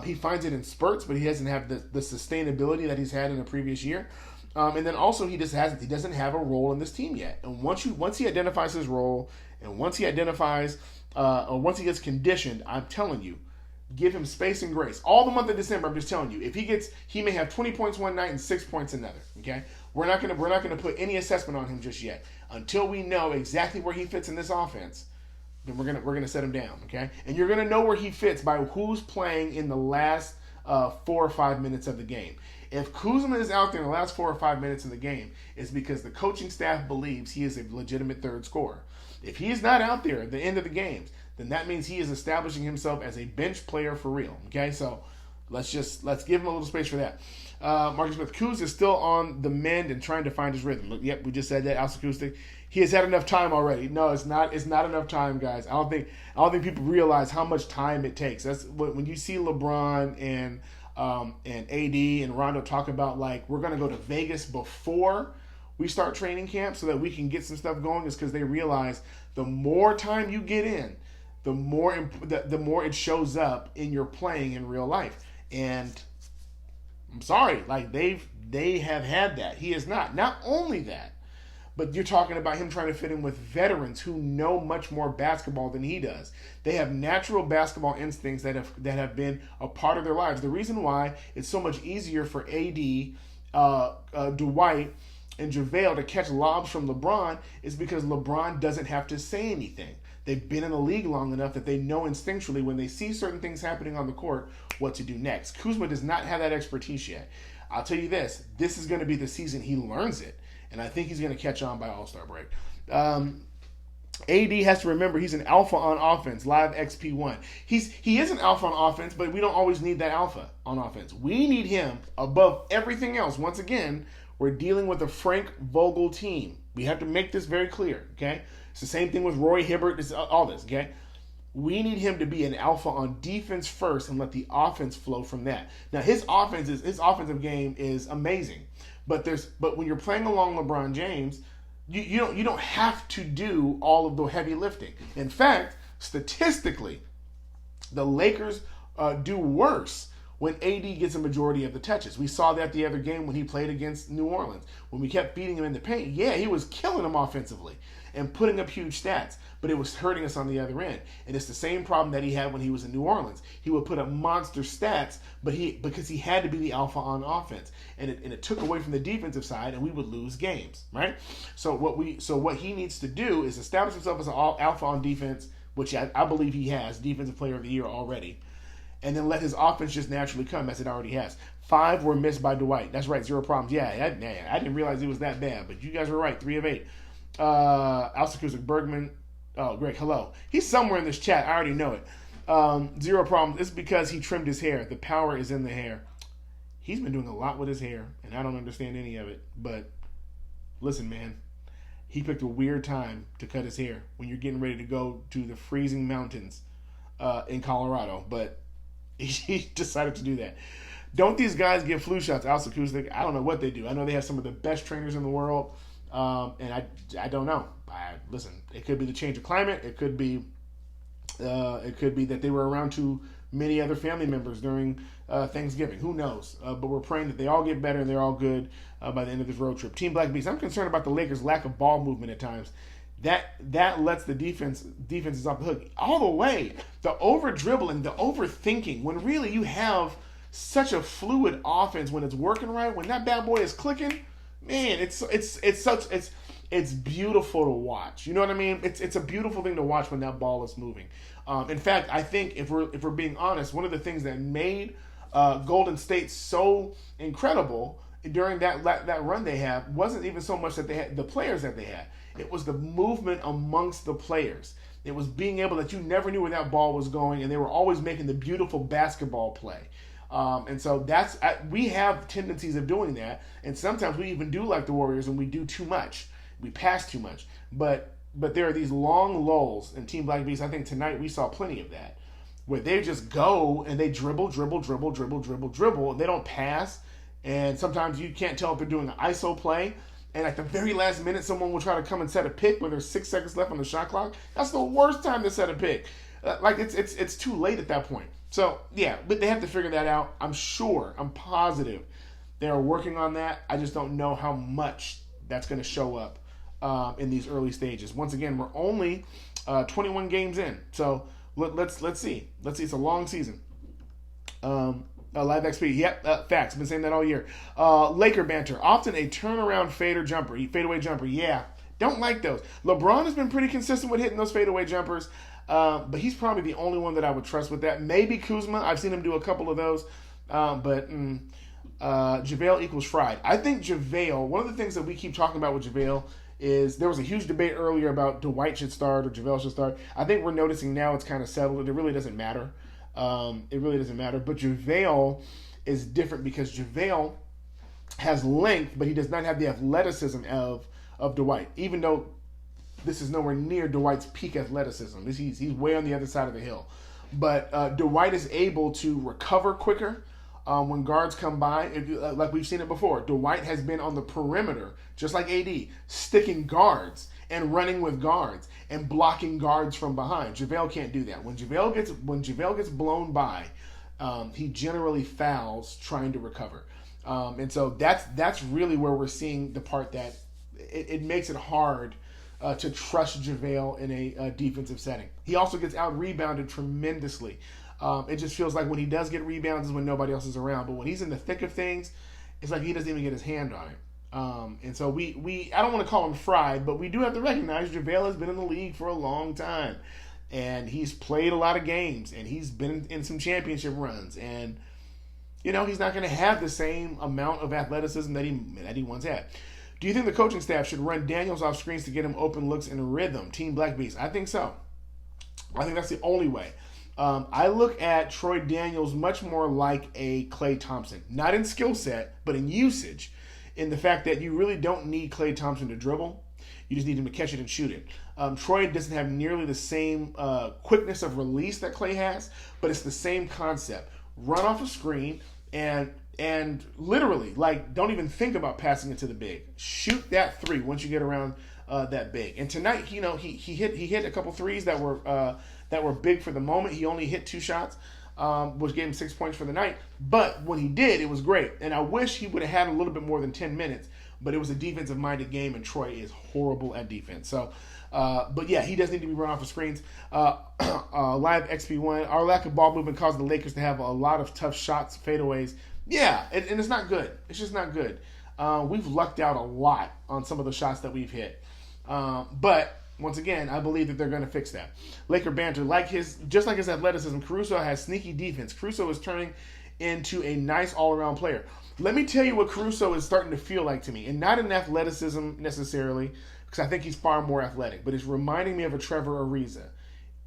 Speaker 1: He finds it in spurts, but he doesn't have the sustainability that he's had in the previous year. And then also he doesn't have a role in this team yet. And once he identifies his role, and once he identifies, or once he gets conditioned, I'm telling you, give him space and grace. All the month of December, I'm just telling you, if he may have 20 points one night and 6 points another. Okay, we're not gonna put any assessment on him just yet until we know exactly where he fits in this offense. Then we're gonna set him down. Okay, and you're gonna know where he fits by who's playing in the last 4 or 5 minutes of the game. If Kuzma is out there in the last 4 or 5 minutes of the game, it's because the coaching staff believes he is a legitimate third scorer. If he is not out there at the end of the games, then that means he is establishing himself as a bench player for real. Okay, so let's give him a little space for that. Marcus Smith, Kuz is still on the mend and trying to find his rhythm. Look, yep, we just said that. Alpha Acoustic. He has had enough time already. No, it's not. It's not enough time, guys. I don't think people realize how much time it takes. That's when you see LeBron and AD and Rondo talk about, like, we're going to go to Vegas before we start training camp so that we can get some stuff going, is because they realize the more time you get in, the more it shows up in your playing in real life. And I'm sorry, like they have had that. He is not. Not only that, but you're talking about him trying to fit in with veterans who know much more basketball than he does. They have natural basketball instincts that have been a part of their lives. The reason why it's so much easier for AD, Dwight, and JaVale to catch lobs from LeBron is because LeBron doesn't have to say anything. They've been in the league long enough that they know instinctually when they see certain things happening on the court what to do next. Kuzma does not have that expertise yet. I'll tell you this is going to be the season he learns it. And I think he's going to catch on by All-Star break. AD has to remember he's an alpha on offense, live XP1. He is an alpha on offense, but we don't always need that alpha on offense. We need him above everything else. Once again, we're dealing with a Frank Vogel team. We have to make this very clear, okay? It's the same thing with Roy Hibbert, all this, okay? We need him to be an alpha on defense first and let the offense flow from that. Now, his offensive game is amazing. But when you're playing along LeBron James, you don't have to do all of the heavy lifting. In fact, statistically, the Lakers do worse when AD gets a majority of the touches. We saw that the other game when he played against New Orleans. When we kept beating him in the paint, yeah, he was killing them offensively and putting up huge stats, but it was hurting us on the other end. And it's the same problem that he had when he was in New Orleans. He would put up monster stats, because he had to be the alpha on offense, and it took away from the defensive side, and we would lose games, right? So what he needs to do is establish himself as an alpha on defense, which I believe he has, Defensive Player of the Year already. and then let his offense just naturally come as it already has. 5 were missed by Dwight. That's right, 0 problems. Yeah, I didn't realize it was that bad, but you guys were right. 3 of 8. Alsakusic Bergman. Oh, Greg, hello. He's somewhere in this chat. I already know it. 0 problems. It's because he trimmed his hair. The power is in the hair. He's been doing a lot with his hair, and I don't understand any of it. But listen, man, he picked a weird time to cut his hair when you're getting ready to go to the freezing mountains in Colorado. But he decided to do that. Don't these guys get flu shots, Alsa Acoustic? I don't know what they do. I know they have some of the best trainers in the world, and I don't know. Listen, it could be the change of climate. It could be that they were around too many other family members during Thanksgiving. Who knows? But we're praying that they all get better and they're all good by the end of this road trip. Team Black Beast, I'm concerned about the Lakers' lack of ball movement at times. That lets the defenses off the hook. All the way, the over dribbling, the overthinking, when really you have such a fluid offense when it's working right, when that bad boy is clicking, man, it's beautiful to watch. You know what I mean? It's a beautiful thing to watch when that ball is moving. In fact, I think if we're being honest, one of the things that made Golden State so incredible during that run they had wasn't even so much that they had the players that they had. It was the movement amongst the players. It was being able that you never knew where that ball was going, and they were always making the beautiful basketball play. And so we have tendencies of doing that, and sometimes we even do like the Warriors, and we do too much. We pass too much. But there are these long lulls in Team Black Beast. I think tonight we saw plenty of that, where they just go and they dribble. And they don't pass, and sometimes you can't tell if they're doing an ISO play. And at the very last minute, someone will try to come and set a pick when there's 6 seconds left on the shot clock. That's the worst time to set a pick. It's too late at that point. So, yeah, but they have to figure that out. I'm positive they are working on that. I just don't know how much that's going to show up in these early stages. Once again, we're only 21 games in. So, let's see. It's a long season. Live XP. Yep, facts. Been saying that all year. Laker banter. Often a turnaround fadeaway jumper. Yeah, don't like those. LeBron has been pretty consistent with hitting those fadeaway jumpers. But he's probably the only one that I would trust with that. Maybe Kuzma. I've seen him do a couple of those. But JaVale equals fried. I think JaVale, one of the things that we keep talking about with JaVale is there was a huge debate earlier about Dwight should start or JaVale should start. I think we're noticing now it's kind of settled. It really doesn't matter. But JaVale is different because JaVale has length, but he does not have the athleticism of Dwight, even though this is nowhere near Dwight's peak athleticism. He's way on the other side of the hill. But Dwight is able to recover quicker when guards come by. Like we've seen it before. Dwight has been on the perimeter, just like AD, sticking guards and running with guards and blocking guards from behind. JaVale can't do that. When JaVale gets blown by, he generally fouls trying to recover. And so that's really where we're seeing the part that it makes it hard to trust JaVale in a defensive setting. He also gets out-rebounded tremendously. It just feels like when he does get rebounds is when nobody else is around. But when he's in the thick of things, it's like he doesn't even get his hand on it. And so I don't want to call him fried, but we do have to recognize JaVale has been in the league for a long time. And he's played a lot of games, and he's been in some championship runs. And, he's not going to have the same amount of athleticism that he once had. Do you think the coaching staff should run Daniels off screens to get him open looks and rhythm? Team Black Beast. I think so. I think that's the only way. I look at Troy Daniels much more like a Klay Thompson. Not in skill set, but in usage. In the fact that you really don't need Klay Thompson to dribble. You just need him to catch it and shoot it. Troy doesn't have nearly the same quickness of release that Klay has, but it's the same concept. Run off a screen and literally, don't even think about passing it to the big. Shoot that three once you get around that big. And tonight, he hit a couple threes that were big for the moment. He only hit 2 shots, which gave him 6 points for the night. But when he did, it was great. And I wish he would have had a little bit more than 10 minutes. But it was a defensive-minded game, and Troy is horrible at defense. So, but yeah, he does need to be run off of screens. Live XP1, our lack of ball movement caused the Lakers to have a lot of tough shots, fadeaways. Yeah, and it's not good. It's just not good. We've lucked out a lot on some of the shots that we've hit. But once again, I believe that they're going to fix that. Laker banter, just like his athleticism, Caruso has sneaky defense. Caruso is turning into a nice all-around player. Let me tell you what Caruso is starting to feel like to me, and not in athleticism necessarily, because I think he's far more athletic, but it's reminding me of a Trevor Ariza.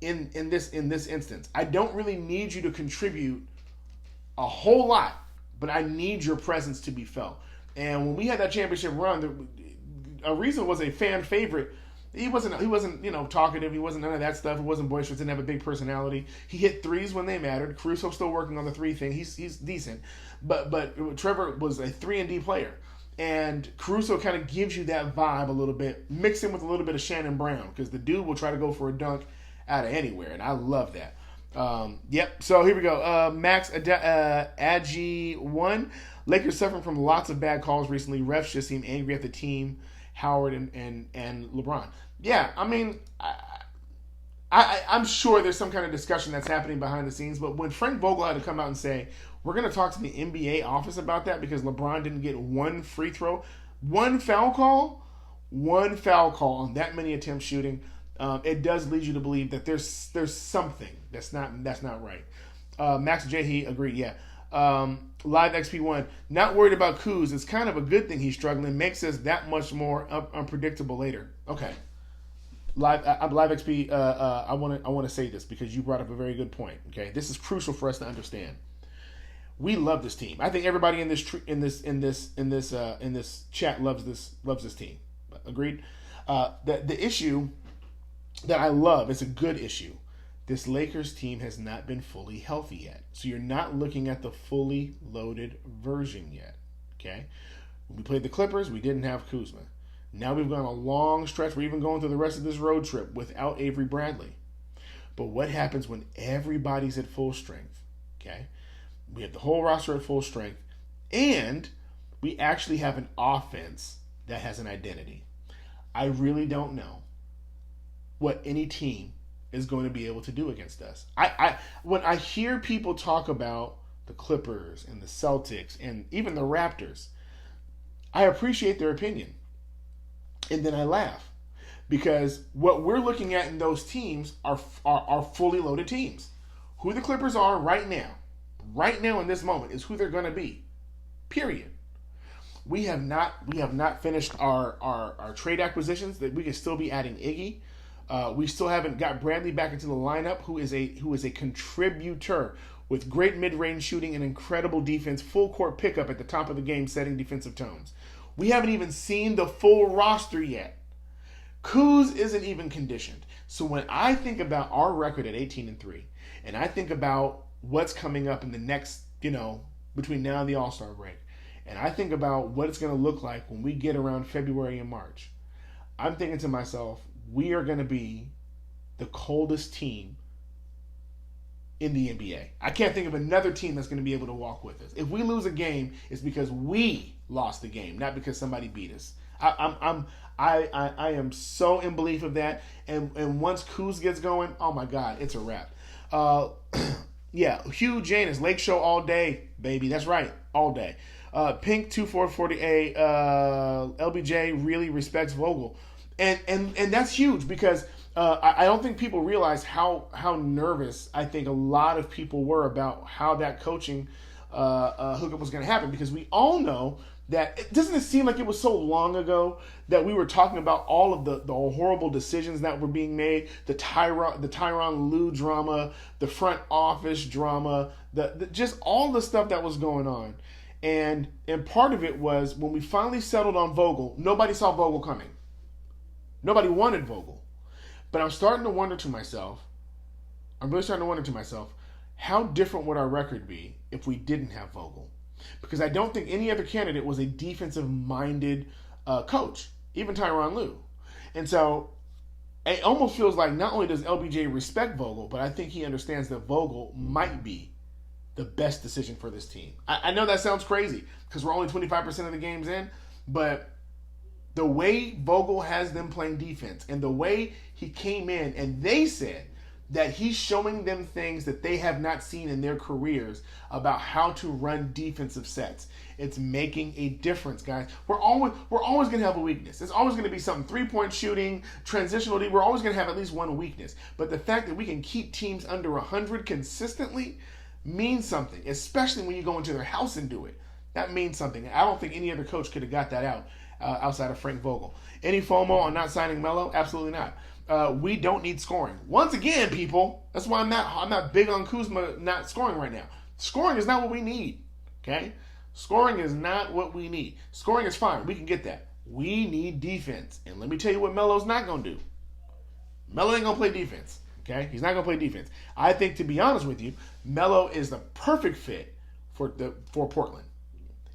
Speaker 1: In this instance, I don't really need you to contribute a whole lot, but I need your presence to be felt. And when we had that championship run, Ariza was a fan favorite. He wasn't talkative. He wasn't none of that stuff. He wasn't boisterous. Didn't have a big personality. He hit threes when they mattered. Caruso's still working on the three thing. He's decent, but Trevor was a 3-and-D player, and Caruso kind of gives you that vibe a little bit, mixed in with a little bit of Shannon Brown, because the dude will try to go for a dunk out of anywhere, and I love that. Yep. So here we go. Max Agi 1. Lakers suffering from lots of bad calls recently. Refs just seem angry at the team, Howard and LeBron. Yeah, I mean, I'm sure there's some kind of discussion that's happening behind the scenes, but when Frank Vogel had to come out and say, we're going to talk to the NBA office about that because LeBron didn't get one free throw, one foul call on that many attempts shooting, it does lead you to believe that there's something that's not right. Max J. agreed, yeah. Live XP1, not worried about Kuz. It's kind of a good thing he's struggling. Makes us that much more unpredictable later. Okay. Live XP, I want to say this because you brought up a very good point. Okay, this is crucial for us to understand. We love this team. I think everybody in this chat loves this team. Agreed. The issue that I love, it's a good issue. This Lakers team has not been fully healthy yet. So you're not looking at the fully loaded version yet. Okay? When we played the Clippers, we didn't have Kuzma. Now we've gone a long stretch. We're even going through the rest of this road trip without Avery Bradley. But what happens when everybody's at full strength? Okay? We have the whole roster at full strength. And we actually have an offense that has an identity. I really don't know what any team is going to be able to do against us. When I hear people talk about the Clippers and the Celtics and even the Raptors, I appreciate their opinion. And then I laugh because what we're looking at in those teams are fully loaded teams. Who the Clippers are right now in this moment is who they're going to be. Period. We have not finished our trade acquisitions that we can still be adding Iggy. We still haven't got Bradley back into the lineup, who is a contributor with great mid-range shooting and incredible defense, full court pickup at the top of the game, setting defensive tones. We haven't even seen the full roster yet. Kuz isn't even conditioned. So when I think about our record at 18-3, and I think about what's coming up in the next, between now and the All-Star break, and I think about what it's going to look like when we get around February and March, I'm thinking to myself, we are going to be the coldest team in the NBA. I can't think of another team that's going to be able to walk with us. If we lose a game, it's because we lost the game, not because somebody beat us. I am so in belief of that. And once Kuz gets going, oh my God, it's a wrap. Yeah, Hugh Janus, Lake Show all day, baby. That's right, all day. Pink 2440A, LBJ really respects Vogel. And that's huge because I don't think people realize how nervous I think a lot of people were about how that coaching hookup was going to happen, because we all know that doesn't it seem like it was so long ago that we were talking about all of the horrible decisions that were being made, the Tyronn Lue drama, the front office drama, the just all the stuff that was going on. And part of it was when we finally settled on Vogel, nobody saw Vogel coming. Nobody wanted Vogel. But I'm really starting to wonder to myself, how different would our record be if we didn't have Vogel? Because I don't think any other candidate was a defensive-minded coach, even Tyronn Lue. And so it almost feels like not only does LBJ respect Vogel, but I think he understands that Vogel might be the best decision for this team. I know that sounds crazy because we're only 25% of the games in, but the way Vogel has them playing defense and the way he came in and they said that he's showing them things that they have not seen in their careers about how to run defensive sets. It's making a difference, guys. We're always going to have a weakness. It's always going to be something. 3-point shooting, transitional D. We're always going to have at least one weakness. But the fact that we can keep teams under 100 consistently means something, especially when you go into their house and do it. That means something. I don't think any other coach could have got that out outside of Frank Vogel. Any FOMO on not signing Melo? Absolutely not. We don't need scoring. Once again, people, that's why I'm not big on Kuzma not scoring right now. Scoring is not what we need. Okay? Scoring is not what we need. Scoring is fine. We can get that. We need defense. And let me tell you what Melo's not going to do. Melo ain't going to play defense. Okay? He's not going to play defense. I think, to be honest with you, Melo is the perfect fit for Portland.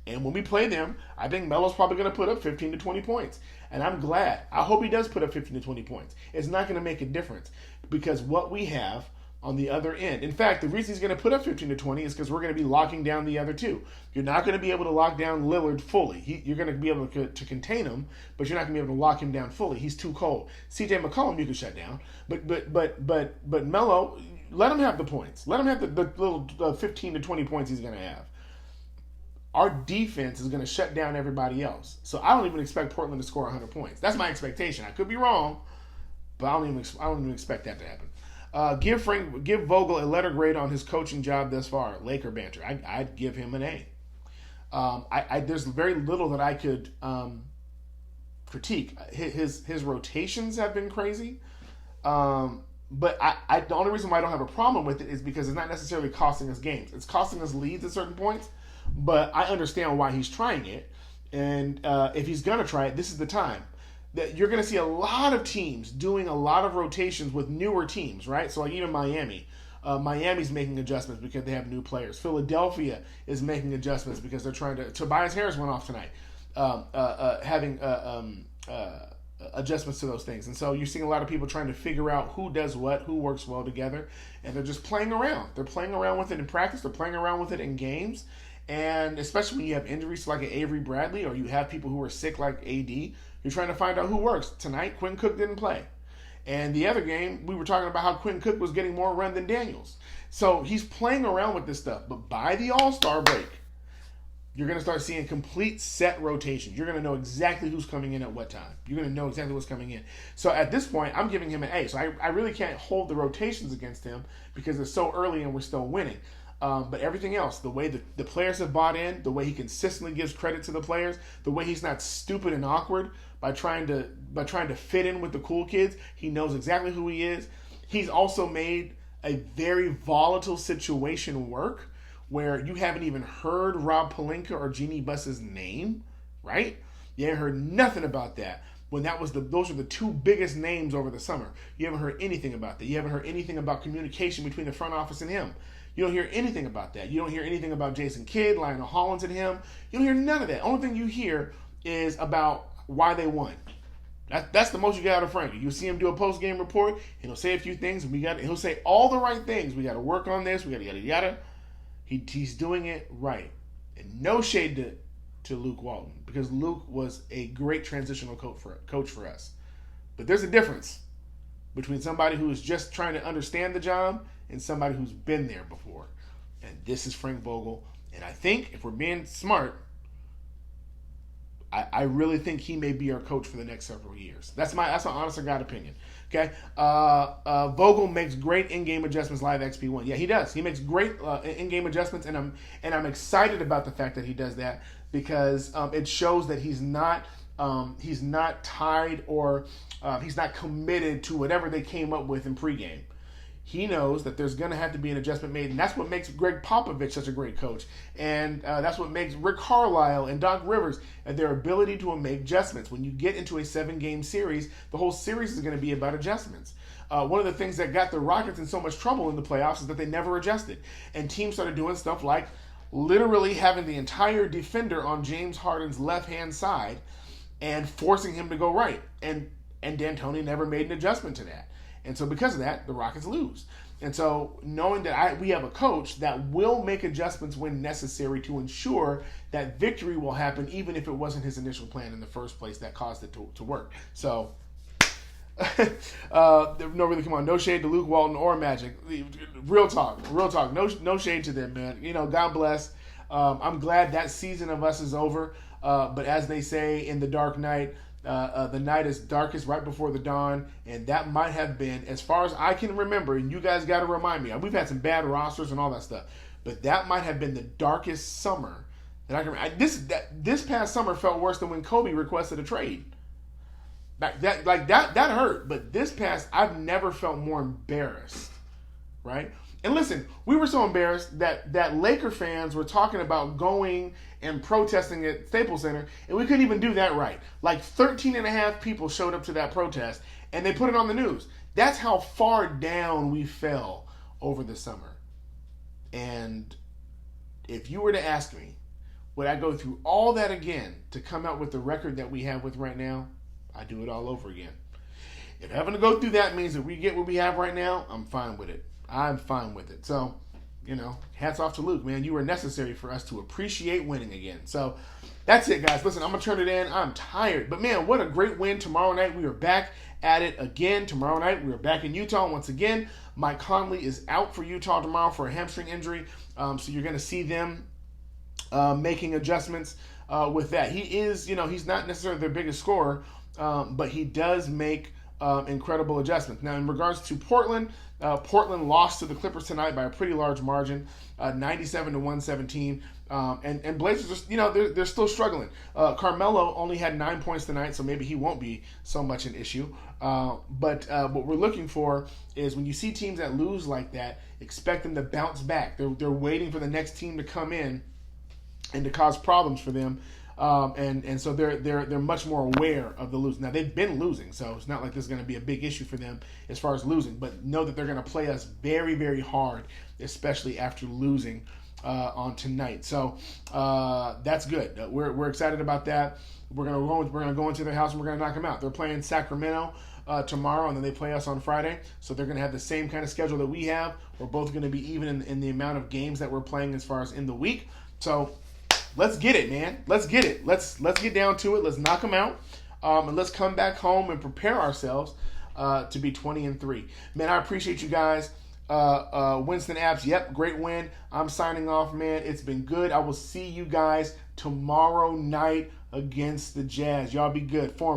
Speaker 1: And when we play them, I think Melo's probably going to put up 15 to 20 points. And I'm glad. I hope he does put up 15 to 20 points. It's not going to make a difference because what we have on the other end. In fact, the reason he's going to put up 15 to 20 is because we're going to be locking down the other two. You're not going to be able to lock down Lillard fully. You're going to be able to contain him, but you're not going to be able to lock him down fully. He's too cold. CJ McCollum you can shut down, but Melo, let him have the points. Let him have the little 15 to 20 points he's going to have. Our defense is going to shut down everybody else. So I don't even expect Portland to score 100 points. That's my expectation. I could be wrong, but I don't even expect that to happen. Give Vogel a letter grade on his coaching job thus far. Laker banter. I'd give him an A. There's very little that I could critique. His rotations have been crazy. But the only reason why I don't have a problem with it is because it's not necessarily costing us games. It's costing us leads at certain points. But I understand why he's trying it, and if he's going to try it, this is the time. That you're going to see a lot of teams doing a lot of rotations with newer teams, right? So like even Miami. Miami's making adjustments because they have new players. Philadelphia is making adjustments because they're trying to... Tobias Harris went off tonight, having adjustments to those things. And so you're seeing a lot of people trying to figure out who does what, who works well together, and they're just playing around. They're playing around with it in practice. They're playing around with it in games. And especially when you have injuries like an Avery Bradley or you have people who are sick like AD, you're trying to find out who works. Tonight, Quinn Cook didn't play. And the other game, we were talking about how Quinn Cook was getting more run than Daniels. So he's playing around with this stuff. But by the All-Star break, you're going to start seeing complete set rotations. You're going to know exactly who's coming in at what time. You're going to know exactly what's coming in. So at this point, I'm giving him an A. So I really can't hold the rotations against him because it's so early and we're still winning. But everything else, the way the players have bought in, the way he consistently gives credit to the players, the way he's not stupid and awkward by trying to fit in with the cool kids, he knows exactly who he is. He's also made a very volatile situation work where you haven't even heard Rob Pelinka or Jeannie Buss's name, right? You haven't heard nothing about that. When those are the two biggest names over the summer. You haven't heard anything about that. You haven't heard anything about communication between the front office and him. You don't hear anything about that. You don't hear anything about Jason Kidd, Lionel Hollins, and him. You don't hear none of that. Only thing you hear is about why they won. That's the most you get out of Frankie. You'll see him do a post-game report, and he'll say a few things, and he'll say all the right things. We got to work on this. We got to yada yada. He's doing it right. And no shade to Luke Walton, because Luke was a great transitional coach for us. But there's a difference between somebody who is just trying to understand the job and somebody who's been there before. And this is Frank Vogel. And I think if we're being smart, I really think he may be our coach for the next several years. That's an honest to God opinion. Okay. Vogel makes great in-game adjustments live XP1. Yeah, he does. He makes great in-game adjustments, and I'm excited about the fact that he does that because it shows that he's not tied or he's not committed to whatever they came up with in pregame. He knows that there's going to have to be an adjustment made, and that's what makes Greg Popovich such a great coach. And that's what makes Rick Carlisle and Doc Rivers and their ability to make adjustments. When you get into a 7-game series, the whole series is going to be about adjustments. One of the things that got the Rockets in so much trouble in the playoffs is that they never adjusted. And teams started doing stuff like literally having the entire defender on James Harden's left-hand side and forcing him to go right. And D'Antoni never made an adjustment to that. And so because of that, the Rockets lose. And so knowing that we have a coach that will make adjustments when necessary to ensure that victory will happen, even if it wasn't his initial plan in the first place that caused it to work. So No, really, come on. No shade to Luke Walton or Magic. Real talk, real talk. No shade to them, man. God bless. I'm glad that season of us is over. But as they say in The Dark Knight, the night is darkest right before the dawn, and that might have been, as far as I can remember, and you guys got to remind me, we've had some bad rosters and all that stuff, but that might have been the darkest summer that I can remember. This past summer felt worse than when Kobe requested a trade. That hurt, but this past, I've never felt more embarrassed, right? And listen, we were so embarrassed that Laker fans were talking about going and protesting at Staples Center, and we couldn't even do that right. Like 13 and a half people showed up to that protest, and they put it on the news. That's how far down we fell over the summer. And if you were to ask me, would I go through all that again to come out with the record that we have with right now? I'd do it all over again. If having to go through that means that we get what we have right now, I'm fine with it. I'm fine with it. So, hats off to Luke, man. You were necessary for us to appreciate winning again. So, that's it, guys. Listen, I'm going to turn it in. I'm tired. But, man, what a great win tomorrow night. We are back at it again tomorrow night. We are back in Utah once again. Mike Conley is out for Utah tomorrow for a hamstring injury. So, you're going to see them making adjustments with that. He is, he's not necessarily their biggest scorer, but he does make incredible adjustments. Now, in regards to Portland, Portland lost to the Clippers tonight by a pretty large margin, 97-117. And Blazers, just, they're still struggling. Carmelo only had 9 points tonight, so maybe he won't be so much an issue. But what we're looking for is when you see teams that lose like that, expect them to bounce back. They're waiting for the next team to come in and to cause problems for them. And so they're much more aware of the losing. Now, they've been losing, so it's not like this is going to be a big issue for them as far as losing. But know that they're going to play us very, very hard, especially after losing on tonight. So that's good. We're excited about that. We're gonna go into their house and we're gonna knock them out. They're playing Sacramento tomorrow, and then they play us on Friday. So they're gonna have the same kind of schedule that we have. We're both gonna be even in the amount of games that we're playing as far as in the week. So let's get it, man. Let's get it. Let's get down to it. Let's knock them out, and let's come back home and prepare ourselves to be 20-3. Man, I appreciate you guys. Winston Apps, yep, great win. I'm signing off, man. It's been good. I will see you guys tomorrow night against the Jazz. Y'all be good. Form